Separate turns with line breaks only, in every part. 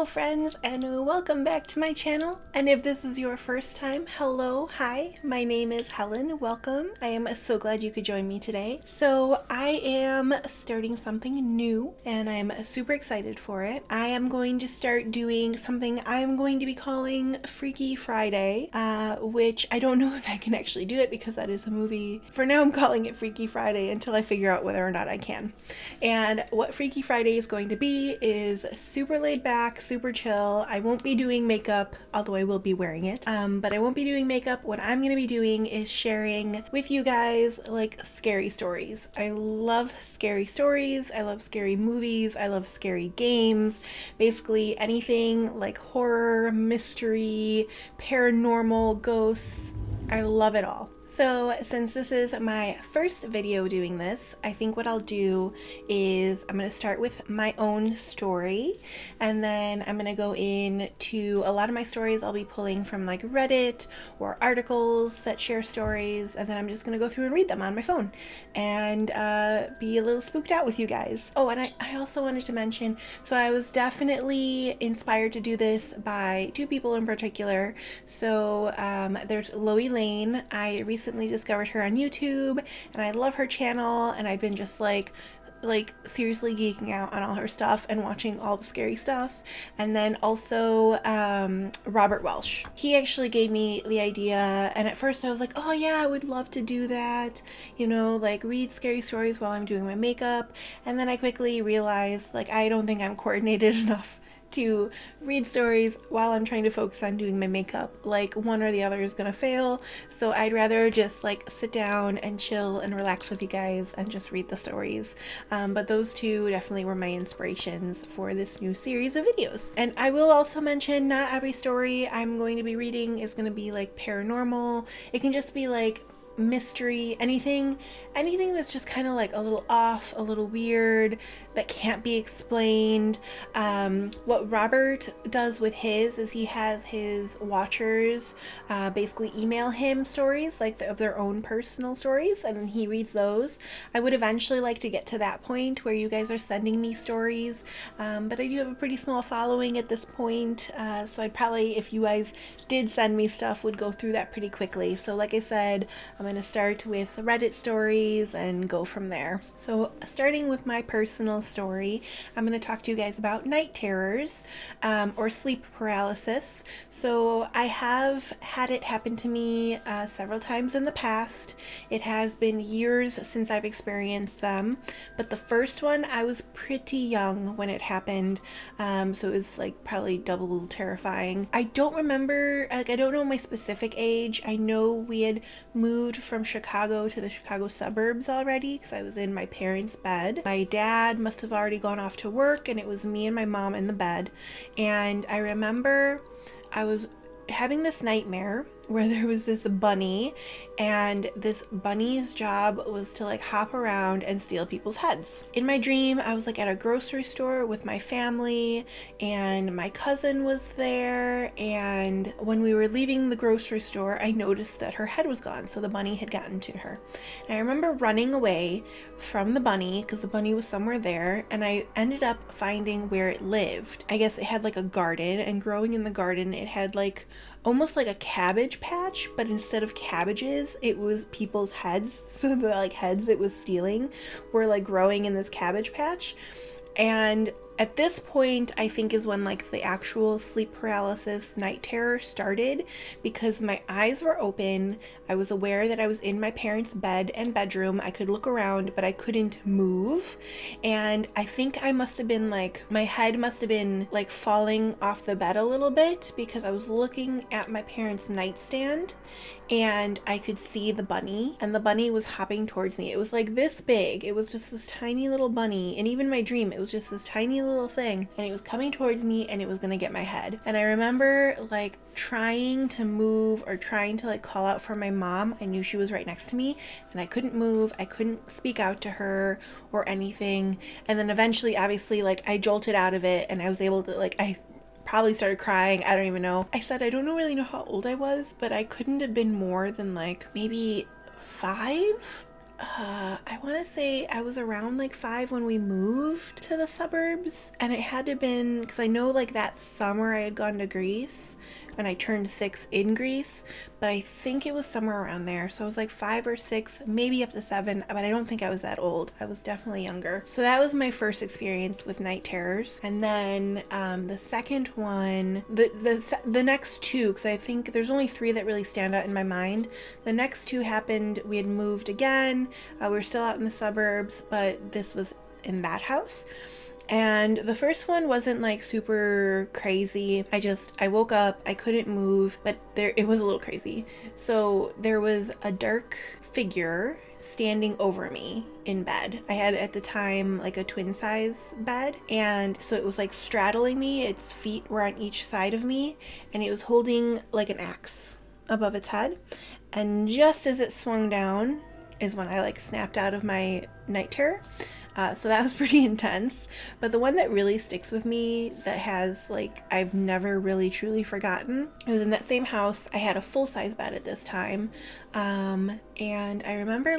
Hello friends, and welcome back to my channel. And if this is your first time, hello, hi, my name is Helen. Welcome. I am so glad you could join me today. So I am starting something new and I'm super excited for it. I am going to start doing something I'm going to be calling Freaky Friday, which I don't know if I can actually do it because that is a movie. For now I'm calling it Freaky Friday until I figure out whether or not I can. And what Freaky Friday is going to be is super laid back, super chill. I won't be doing makeup, although I will be wearing it. But I won't be doing makeup. What I'm going to be doing is sharing with you guys like scary stories. I love scary stories. I love scary movies. I love scary games. Basically anything like horror, mystery, paranormal, ghosts. I love it all. So since this is my first video doing this, I think what I'll do is I'm going to start with my own story, and then I'm going to go into a lot of my stories I'll be pulling from like Reddit or articles that share stories, and then I'm just going to go through and read them on my phone and be a little spooked out with you guys. Oh, and I also wanted to mention, so I was definitely inspired to do this by two people in particular. So there's Lvly. I recently discovered her on YouTube and I love her channel, and I've been just like seriously geeking out on all her stuff and watching all the scary stuff. And then also Robert Welsh. He actually gave me the idea, and at first I was like, oh yeah, I would love to do that, you know, like read scary stories while I'm doing my makeup. And then I quickly realized like I don't think I'm coordinated enough to read stories while I'm trying to focus on doing my makeup. Like one or the other is gonna fail, so I'd rather just like sit down and chill and relax with you guys and just read the stories. But those two definitely were my inspirations for this new series of videos. And I will also mention, not every story I'm going to be reading is going to be like paranormal. It can just be like mystery, anything that's just kind of like a little off, a little weird, that can't be explained. What Robert does with his is he has his watchers basically email him stories like of their own personal stories, and he reads those. I would eventually like to get to that point where you guys are sending me stories, but I do have a pretty small following at this point, so I'd probably, if you guys did send me stuff, would go through that pretty quickly. So like I said, I'm going to start with Reddit stories and go from there. So starting with my personal story, I'm going to talk to you guys about night terrors or sleep paralysis. So I have had it happen to me several times in the past. It has been years since I've experienced them, but the first one I was pretty young when it happened, so it was like probably double terrifying. I don't remember, like I don't know my specific age. I know we had moved from Chicago to the Chicago suburbs already because I was in my parents' bed. My dad must have already gone off to work and it was me and my mom in the bed. And I remember I was having this nightmare where there was this bunny, and this bunny's job was to like hop around and steal people's heads. In my dream, I was like at a grocery store with my family, and my cousin was there, and when we were leaving the grocery store, I noticed that her head was gone, so the bunny had gotten to her. And I remember running away from the bunny because the bunny was somewhere there, and I ended up finding where it lived. I guess it had like a garden, and growing in the garden, it had like almost like a cabbage patch, but instead of cabbages, it was people's heads. So the like heads it was stealing were like growing in this cabbage patch. And at this point, I think is when like the actual sleep paralysis night terror started, because my eyes were open. I was aware that I was in my parents' bed and bedroom. I could look around, but I couldn't move. And I think I must have been like, my head must have been like falling off the bed a little bit, because I was looking at my parents' nightstand and I could see the bunny, and the bunny was hopping towards me. It was like this big. It was just this tiny little bunny. And even my dream, it was just this tiny little thing, and it was coming towards me and it was gonna get my head. And I remember like trying to move or trying to like call out for my mom. I knew she was right next to me and I couldn't move. I couldn't speak out to her or anything. And then eventually, obviously, like I jolted out of it and I was able to like, I probably started crying. I don't even know. I said I don't really know how old I was, but I couldn't have been more than like maybe 5. I want to say I was around like 5 when we moved to the suburbs, and it had to have been because I know like that summer I had gone to Greece when I turned 6 in Greece, but I think it was somewhere around there. So I was like 5 or 6, maybe up to 7, but I don't think I was that old. I was definitely younger. So that was my first experience with night terrors. And then the second one, the next two, because I think there's only 3 that really stand out in my mind. The next 2 happened, we had moved again. We were still out in the suburbs, but this was in that house. And the first one wasn't like super crazy. I woke up, I couldn't move, but it was a little crazy. So there was a dark figure standing over me in bed. I had at the time like a twin size bed, and so it was like straddling me. Its feet were on each side of me, and it was holding like an axe above its head. And just as it swung down is when I like snapped out of my night terror. So that was pretty intense. But the one that really sticks with me that has like I've never really truly forgotten, it was in that same house. I had a full-size bed at this time. And I remember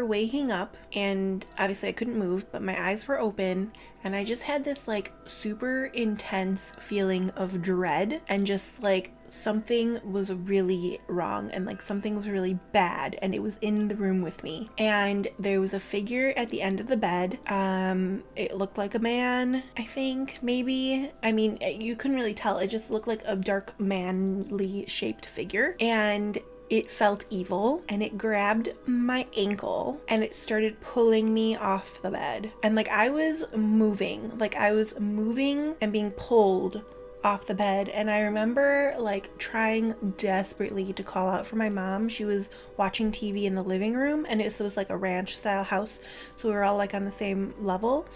waking up, and obviously I couldn't move, but my eyes were open, and I just had this like super intense feeling of dread, and just like something was really wrong, and like something was really bad, and it was in the room with me. And there was a figure at the end of the bed. It looked like a man, I think, maybe. I mean, you couldn't really tell. It just looked like a dark manly shaped figure, and it felt evil, and it grabbed my ankle and it started pulling me off the bed. And like I was moving and being pulled off the bed. And I remember like trying desperately to call out for my mom. She was watching TV in the living room, and it was like a ranch style house, so we were all like on the same level.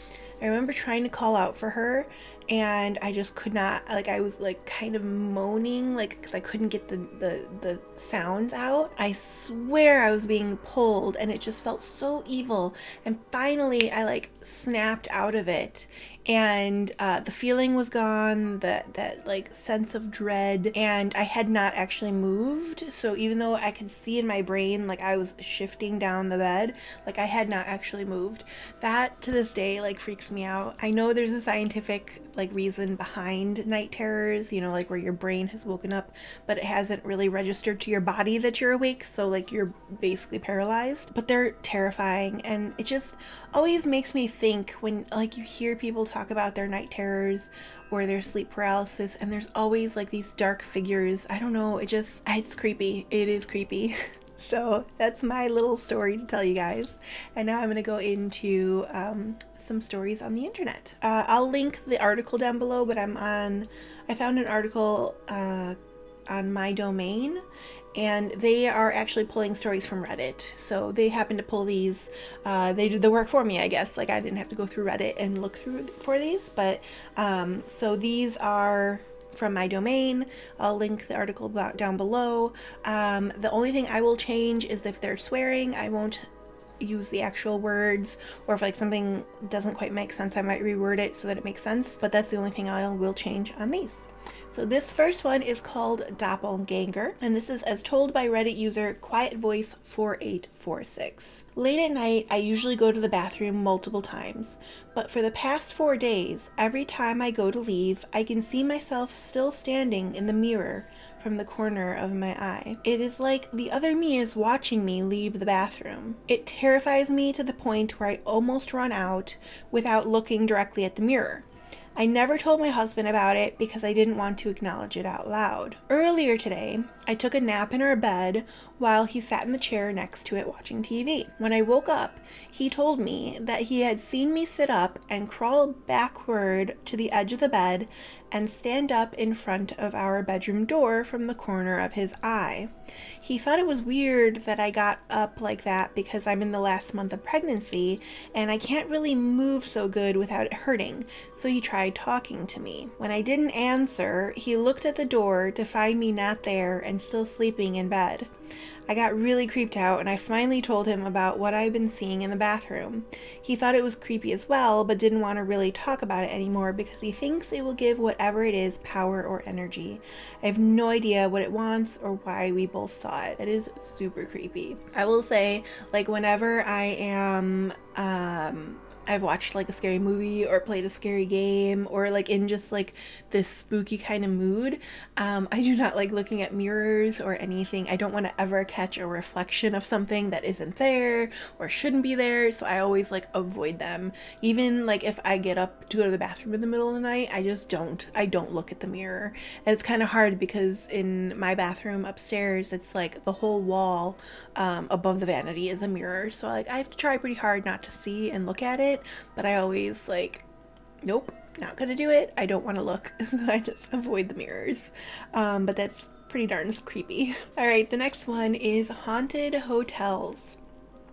I remember trying to call out for her, and I just could not. Like I was like kind of moaning, like because I couldn't get the sounds out. I swear I was being pulled, and it just felt so evil. And finally I like snapped out of it, and the feeling was gone, that like sense of dread, and I had not actually moved. So even though I could see in my brain like I was shifting down the bed, like I had not actually moved. That to this day like freaks me out. I know there's a scientific like reason behind night terrors, you know, like where your brain has woken up, but it hasn't really registered to your body that you're awake, so like you're basically paralyzed. But they're terrifying, and it just always makes me think when like you hear people talk about their night terrors or their sleep paralysis, and there's always like these dark figures. I don't know, it's creepy. It is creepy. So that's my little story to tell you guys. And now I'm going to go into some stories on the internet. I'll link the article down below, but I found an article on my domain, and they are actually pulling stories from Reddit. So they happen to pull these. They did the work for me, I guess. Like I didn't have to go through Reddit and look through for these, but so these are from my domain. I'll link the article down below. The only thing I will change is if they're swearing, I won't use the actual words, or if like something doesn't quite make sense, I might reword it so that it makes sense, but that's the only thing I will change on these. So this first one is called Doppleganger, and this is as told by Reddit user Quiet Voice 4846. Late at night, I usually go to the bathroom multiple times, but for the past 4 days, every time I go to leave, I can see myself still standing in the mirror from the corner of my eye. It is like the other me is watching me leave the bathroom. It terrifies me to the point where I almost run out without looking directly at the mirror. I never told my husband about it because I didn't want to acknowledge it out loud. Earlier today, I took a nap in our bed while he sat in the chair next to it watching TV. When I woke up, he told me that he had seen me sit up and crawl backward to the edge of the bed and stand up in front of our bedroom door from the corner of his eye. He thought it was weird that I got up like that because I'm in the last month of pregnancy and I can't really move so good without it hurting, so he tried talking to me. When I didn't answer, he looked at the door to find me not there and still sleeping in bed. I got really creeped out, and I finally told him about what I'd been seeing in the bathroom. He thought it was creepy as well, but didn't want to really talk about it anymore because he thinks it will give what whatever it is, power or energy. I have no idea what it wants or why we both saw it. It is super creepy. I will say, like, whenever I am I've watched like a scary movie or played a scary game or like in just like this spooky kind of mood, I do not like looking at mirrors or anything. I don't want to ever catch a reflection of something that isn't there or shouldn't be there, so I always like avoid them. Even like if I get up to go to the bathroom in the middle of the night, I don't look at the mirror. And it's kind of hard because in my bathroom upstairs, it's like the whole wall above the vanity is a mirror, so like I have to try pretty hard not to see and look at it. But I always like, nope, not gonna do it. I don't want to look, so I just avoid the mirrors. But that's pretty darn creepy. All right, the next one is haunted hotels.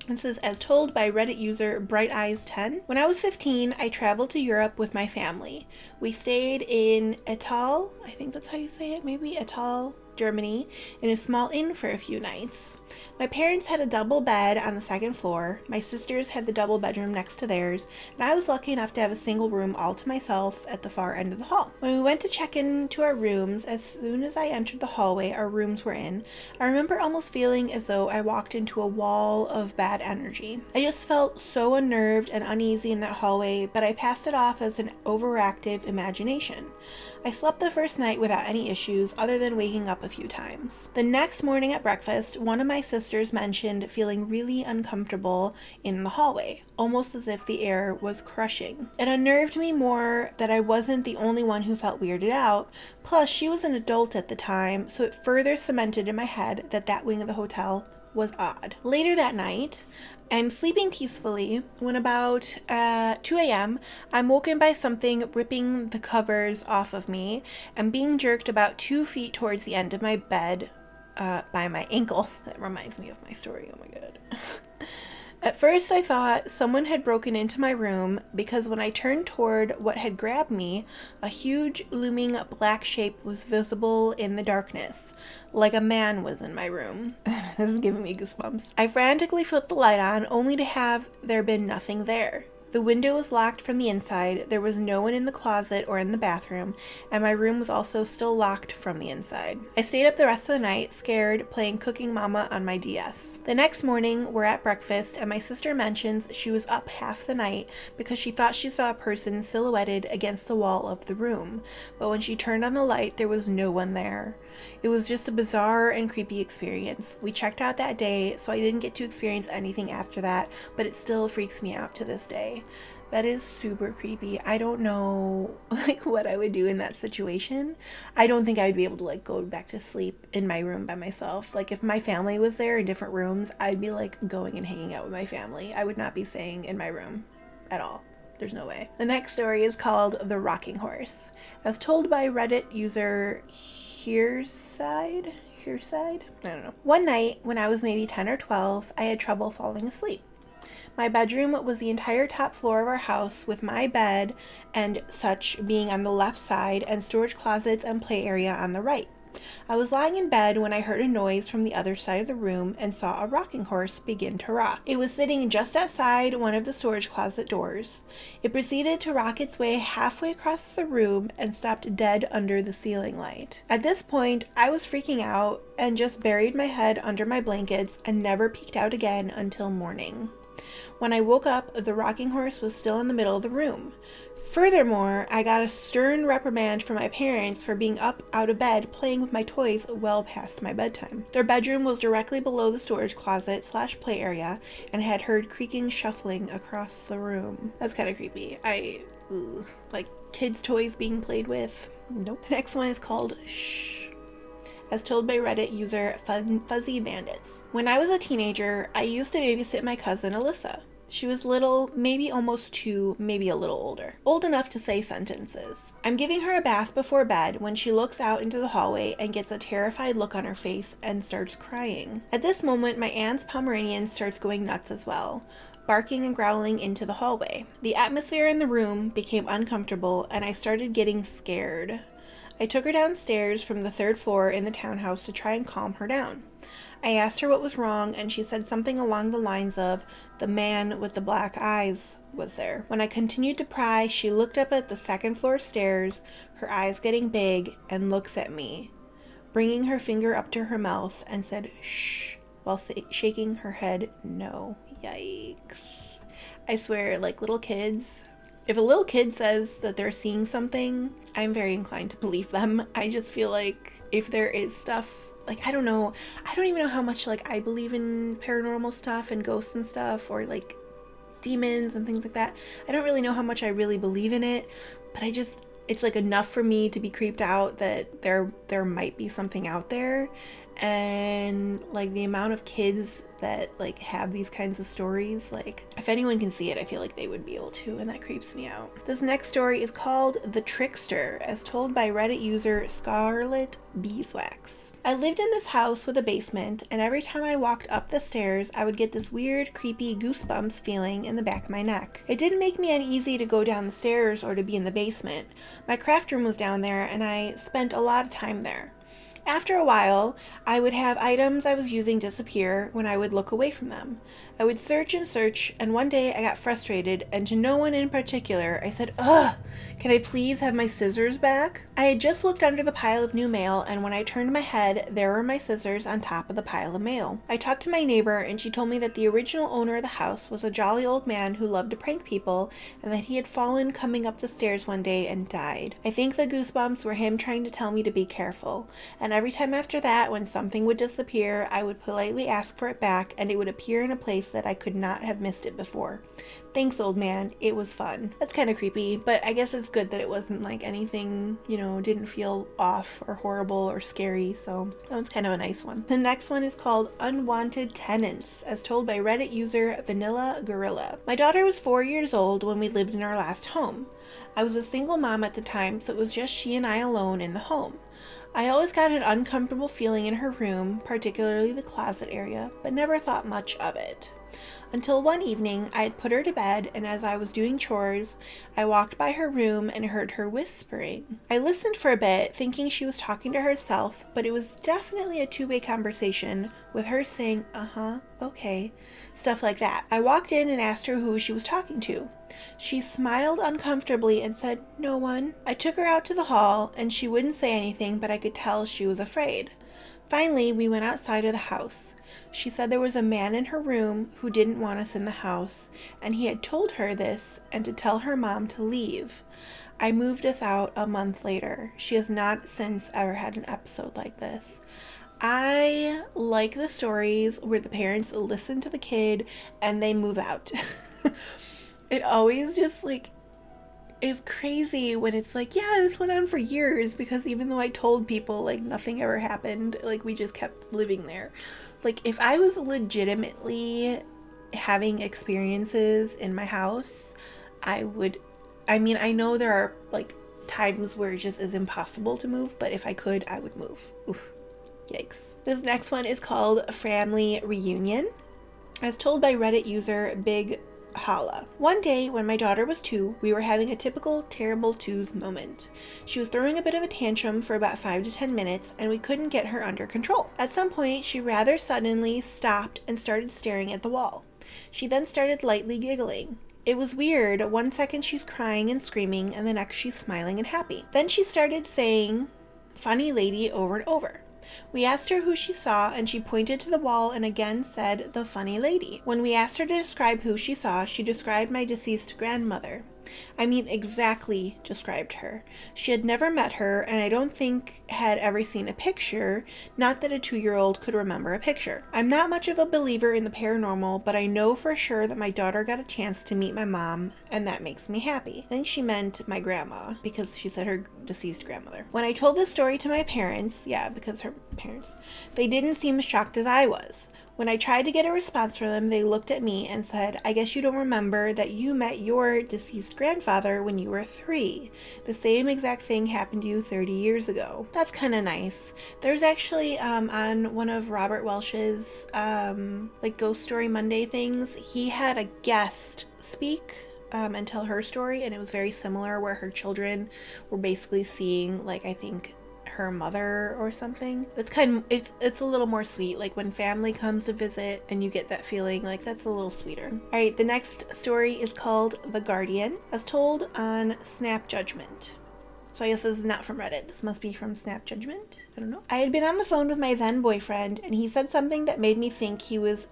This is as told by Reddit user Bright Eyes 10. When I was 15, I traveled to Europe with my family. We stayed in Etal, I think that's how you say it, maybe Etal, Germany, in a small inn for a few nights. My parents had a double bed on the second floor, my sisters had the double bedroom next to theirs, and I was lucky enough to have a single room all to myself at the far end of the hall. When we went to check into our rooms, as soon as I entered the hallway our rooms were in, I remember almost feeling as though I walked into a wall of bad energy. I just felt so unnerved and uneasy in that hallway, but I passed it off as an overactive imagination. I slept the first night without any issues other than waking up a few times. The next morning at breakfast, one of my sisters mentioned feeling really uncomfortable in the hallway, almost as if the air was crushing. It unnerved me more that I wasn't the only one who felt weirded out, plus she was an adult at the time, so it further cemented in my head that that wing of the hotel was odd. Later that night, I'm sleeping peacefully when about 2 a.m. I'm woken by something ripping the covers off of me and being jerked about 2 feet towards the end of my bed by my ankle. That reminds me of my story. Oh my god. At first I thought someone had broken into my room because when I turned toward what had grabbed me, a huge looming black shape was visible in the darkness, like a man was in my room. This is giving me goosebumps. I frantically flipped the light on only to have there been nothing there. The window was locked from the inside, there was no one in the closet or in the bathroom, and my room was also still locked from the inside. I stayed up the rest of the night, scared, playing Cooking Mama on my DS. The next morning, we're at breakfast, and my sister mentions she was up half the night because she thought she saw a person silhouetted against the wall of the room, but when she turned on the light, there was no one there. It was just a bizarre and creepy experience. We checked out that day, so I didn't get to experience anything after that, but it still freaks me out to this day. That is super creepy. I don't know like what I would do in that situation. I don't think I would be able to like go back to sleep in my room by myself. Like if my family was there in different rooms, I'd be like going and hanging out with my family. I would not be staying in my room at all. There's no way. The next story is called The Rocking Horse. As told by Reddit user Hearside? I don't know. One night when I was maybe 10 or 12, I had trouble falling asleep. My bedroom was the entire top floor of our house, with my bed and such being on the left side and storage closets and play area on the right. I was lying in bed when I heard a noise from the other side of the room and saw a rocking horse begin to rock. It was sitting just outside one of the storage closet doors. It proceeded to rock its way halfway across the room and stopped dead under the ceiling light. At this point, I was freaking out and just buried my head under my blankets and never peeked out again until morning. When I woke up, the rocking horse was still in the middle of the room. Furthermore, I got a stern reprimand from my parents for being up out of bed playing with my toys well past my bedtime. Their bedroom was directly below the storage closet / play area and had heard creaking shuffling across the room. That's kind of creepy. Like kids' toys being played with. Nope. The next one is called Shh. As told by Reddit user Fuzzy Bandits. When I was a teenager, I used to babysit my cousin Alyssa. She was little, maybe almost 2, maybe a little older. Old enough to say sentences. I'm giving her a bath before bed when she looks out into the hallway and gets a terrified look on her face and starts crying. At this moment, my aunt's Pomeranian starts going nuts as well, barking and growling into the hallway. The atmosphere in the room became uncomfortable and I started getting scared. I took her downstairs from the 3rd floor in the townhouse to try and calm her down. I asked her what was wrong, and she said something along the lines of, the man with the black eyes was there. When I continued to pry, she looked up at the second floor stairs, her eyes getting big, and looks at me, bringing her finger up to her mouth, and said, shh, while shaking her head no. Yikes. I swear, like little kids, if a little kid says that they're seeing something, I'm very inclined to believe them. I just feel like if there is stuff, like, I don't even know how much, like, I believe in paranormal stuff and ghosts and stuff, or like demons and things like that. I don't really know how much I really believe in it, but it's like enough for me to be creeped out that there might be something out there. And like the amount of kids that like have these kinds of stories, like if anyone can see it, I feel like they would be able to, and that creeps me out. This next story is called The Trickster, as told by Reddit user Scarlet Beeswax. I lived in this house with a basement, and every time I walked up the stairs, I would get this weird, creepy goosebumps feeling in the back of my neck. It didn't make me uneasy to go down the stairs or to be in the basement. My craft room was down there, and I spent a lot of time there. After a while, I would have items I was using disappear when I would look away from them. I would search and search, and one day I got frustrated, and to no one in particular, I said, ugh, can I please have my scissors back? I had just looked under the pile of new mail, and when I turned my head, there were my scissors on top of the pile of mail. I talked to my neighbor, and she told me that the original owner of the house was a jolly old man who loved to prank people, and that he had fallen coming up the stairs one day and died. I think the goosebumps were him trying to tell me to be careful, and every time after that, when something would disappear, I would politely ask for it back, and it would appear in a place that I could not have missed it before. Thanks, old man. It was fun. That's kind of creepy, but I guess it's good that it wasn't like anything, didn't feel off or horrible or scary, so that one's kind of a nice one. The next one is called Unwanted Tenants, as told by Reddit user Vanilla Gorilla. My daughter was 4 years old when we lived in our last home. I was a single mom at the time, so it was just she and I alone in the home. I always got an uncomfortable feeling in her room, particularly the closet area, but never thought much of it. Until one evening, I had put her to bed, and as I was doing chores, I walked by her room and heard her whispering. I listened for a bit, thinking she was talking to herself, but it was definitely a two-way conversation, with her saying, uh-huh, okay, stuff like that. I walked in and asked her who she was talking to. She smiled uncomfortably and said, no one. I took her out to the hall, and she wouldn't say anything, but I could tell she was afraid. Finally, we went outside of the house. She said there was a man in her room who didn't want us in the house, and he had told her this and to tell her mom to leave. I moved us out a month later. She has not since ever had an episode like this. I like the stories where the parents listen to the kid and they move out. It always just is crazy when it's like, yeah, this went on for years, because even though I told people nothing ever happened, we just kept living there. If I was legitimately having experiences in my house, I know there are times where it just is impossible to move, but if I could, I would move. Oof. Yikes. This next one is called Family Reunion, as told by Reddit user Big Holla. One day when my daughter was 2, we were having a typical terrible twos moment. She was throwing a bit of a tantrum for about 5 to 10 minutes, and we couldn't get her under control. At some point, she rather suddenly stopped and started staring at the wall. She then started lightly giggling. It was weird. 1 second she's crying and screaming, and the next she's smiling and happy. Then she started saying, "funny lady," over and over. We asked her who she saw, and she pointed to the wall and again said, "the funny lady." When we asked her to describe who she saw, she described my deceased grandmother. Exactly described her. She had never met her, and I don't think had ever seen a picture, not that a 2-year-old could remember a picture. I'm not much of a believer in the paranormal, but I know for sure that my daughter got a chance to meet my mom, and that makes me happy. I think she meant my grandma, because she said her deceased grandmother. When I told this story to my parents, because her parents, they didn't seem as shocked as I was. When I tried to get a response from them, they looked at me and said, "I guess you don't remember that you met your deceased grandfather when you were 3. The same exact thing happened to you 30 years ago." That's kind of nice. There's actually, on one of Robert Welsh's, Ghost Story Monday things, he had a guest speak and tell her story, and it was very similar, where her children were basically seeing, I think, her mother or something. It's a little more sweet, like when family comes to visit and you get that feeling, like that's a little sweeter. All right, the next story is called The Guardian, as told on Snap Judgment. So I guess this is not from Reddit. This must be from Snap Judgment. I don't know. I had been on the phone with my then boyfriend, and he said something that made me think he was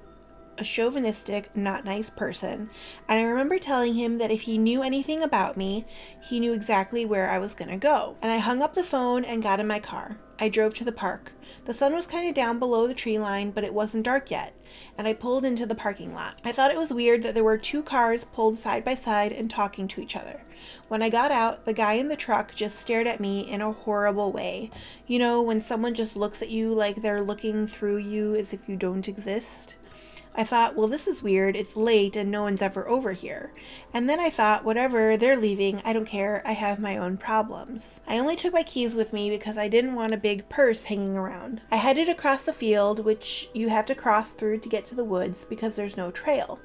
a chauvinistic, not nice person. And I remember telling him that if he knew anything about me, he knew exactly where I was gonna go. And I hung up the phone and got in my car. I drove to the park. The sun was kind of down below the tree line, but it wasn't dark yet, and I pulled into the parking lot. I thought it was weird that there were two cars pulled side by side and talking to each other. When I got out, the guy in the truck just stared at me in a horrible way. You know, when someone just looks at you like they're looking through you as if you don't exist? I thought, well, this is weird. It's late and no one's ever over here. And then I thought, whatever, they're leaving. I don't care. I have my own problems. I only took my keys with me because I didn't want a big purse hanging around. I headed across the field, which you have to cross through to get to the woods because there's no trail.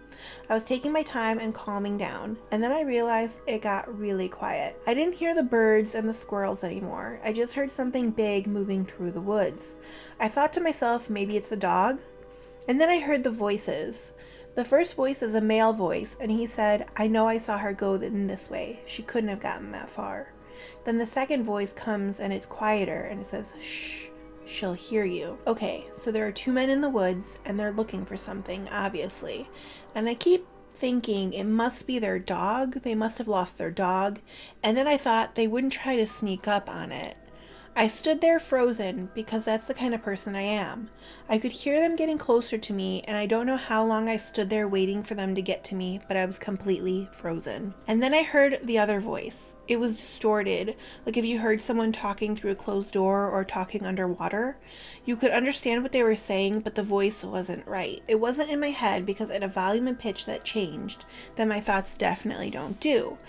I was taking my time and calming down, and then I realized it got really quiet. I didn't hear the birds and the squirrels anymore. I just heard something big moving through the woods. I thought to myself, maybe it's a dog? And then I heard the voices. The first voice is a male voice, and he said, I know I saw her go in this way. She couldn't have gotten that far. Then the second voice comes, and it's quieter, and it says, shh, she'll hear you. Okay, so there are two men in the woods, and they're looking for something, obviously. And I keep thinking it must be their dog. They must have lost their dog. And then I thought they wouldn't try to sneak up on it. I stood there frozen because that's the kind of person I am. I could hear them getting closer to me, and I don't know how long I stood there waiting for them to get to me, but I was completely frozen. And then I heard the other voice. It was distorted, like if you heard someone talking through a closed door or talking underwater. You could understand what they were saying, but the voice wasn't right. It wasn't in my head because it had a volume and pitch that changed, that my thoughts definitely don't do.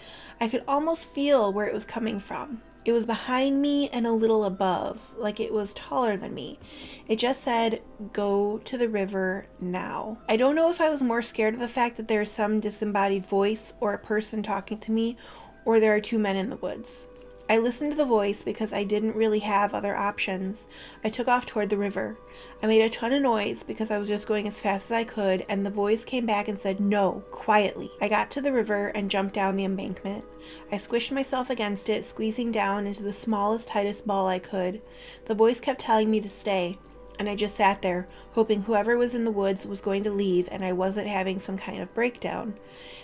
I could almost feel where it was coming from. It was behind me and a little above, like it was taller than me. It just said, go to the river now. I don't know if I was more scared of the fact that there is some disembodied voice or a person talking to me, or there are two men in the woods. I listened to the voice because I didn't really have other options. I took off toward the river. I made a ton of noise because I was just going as fast as I could, and the voice came back and said, no, quietly. I got to the river and jumped down the embankment. I squished myself against it, squeezing down into the smallest, tightest ball I could. The voice kept telling me to stay, and I just sat there, hoping whoever was in the woods was going to leave and I wasn't having some kind of breakdown.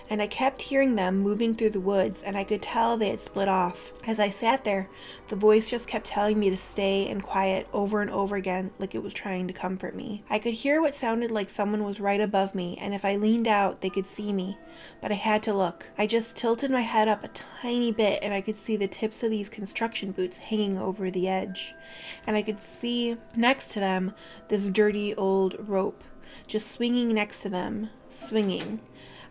And I kept hearing them moving through the woods, and I could tell they had split off. As I sat there, the voice just kept telling me to stay and quiet over and over again, like it was trying to comfort me. I could hear what sounded like someone was right above me, and if I leaned out, they could see me. But I had to look. I just tilted my head up a tiny bit, and I could see the tips of these construction boots hanging over the edge. And I could see, next to them, this dirty old rope, just swinging next to them, swinging.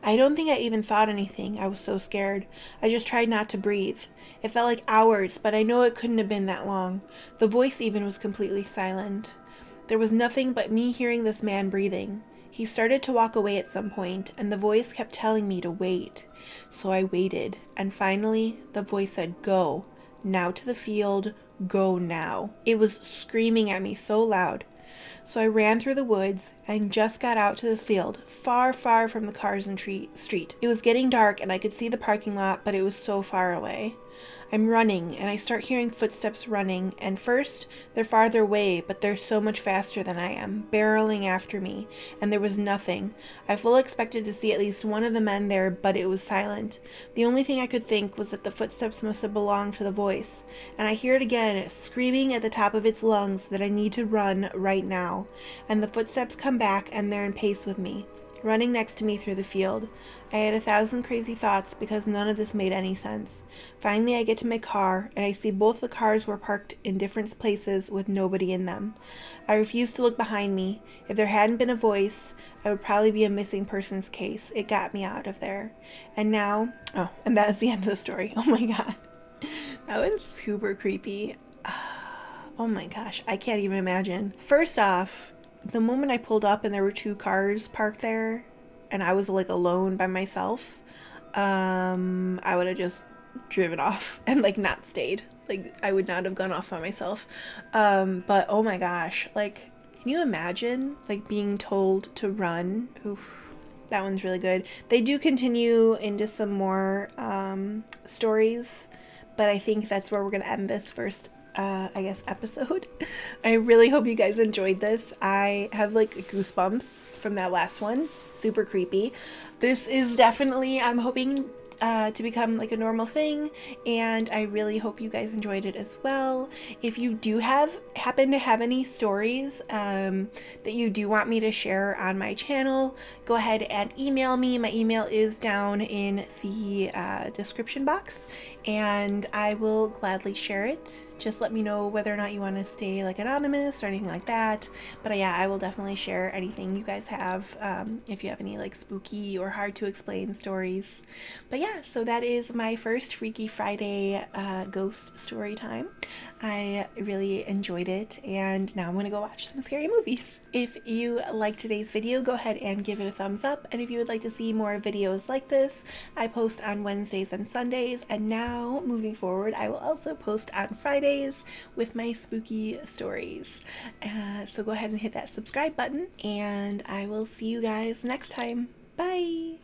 I don't think I even thought anything. I was so scared. I just tried not to breathe. It felt like hours, but I know it couldn't have been that long. The voice even was completely silent. There was nothing but me hearing this man breathing. He started to walk away at some point, and the voice kept telling me to wait. So I waited, and finally the voice said, go. Now to the field. Go now. It was screaming at me so loud. So I ran through the woods and just got out to the field, far, far from the cars and street. It was getting dark and I could see the parking lot, but it was so far away. I'm running, and I start hearing footsteps running, and first, they're farther away, but they're so much faster than I am, barreling after me, and there was nothing. I fully expected to see at least one of the men there, but it was silent. The only thing I could think was that the footsteps must have belonged to the voice, and I hear it again, screaming at the top of its lungs that I need to run right now, and the footsteps come back, and they're in pace with me, running next to me through the field. I had 1,000 crazy thoughts because none of this made any sense. Finally, I get to my car, and I see both the cars were parked in different places with nobody in them. I refused to look behind me. If there hadn't been a voice, I would probably be a missing persons case. It got me out of there. And now, and that is the end of the story. Oh my god. That was super creepy. Oh my gosh, I can't even imagine. First off, the moment I pulled up and there were two cars parked there and I was like alone by myself, I would have just driven off and like not stayed. Like I would not have gone off on myself. But oh my gosh, like can you imagine like being told to run? Oof, that one's really good. They do continue into some more stories, but I think that's where we're gonna end this first I guess episode. I really hope you guys enjoyed this. I have like goosebumps from that last one. Super creepy. This is definitely, I'm hoping to become like a normal thing, and I really hope you guys enjoyed it as well. If you do happen to have any stories that you do want me to share on my channel, go ahead and email me. My email is down in the description box, and I will gladly share it. Just let me know whether or not you want to stay like anonymous or anything like that. But yeah, I will definitely share anything you guys have if you have any like spooky or hard to explain stories. But yeah, so that is my first Freaky Friday ghost story time. I really enjoyed it, and now I'm gonna go watch some scary movies. If you liked today's video, go ahead and give it a thumbs up, and if you would like to see more videos like this, I post on Wednesdays and Sundays, and now moving forward I will also post on Fridays with my spooky stories. So go ahead and hit that subscribe button, and I will see you guys next time. Bye!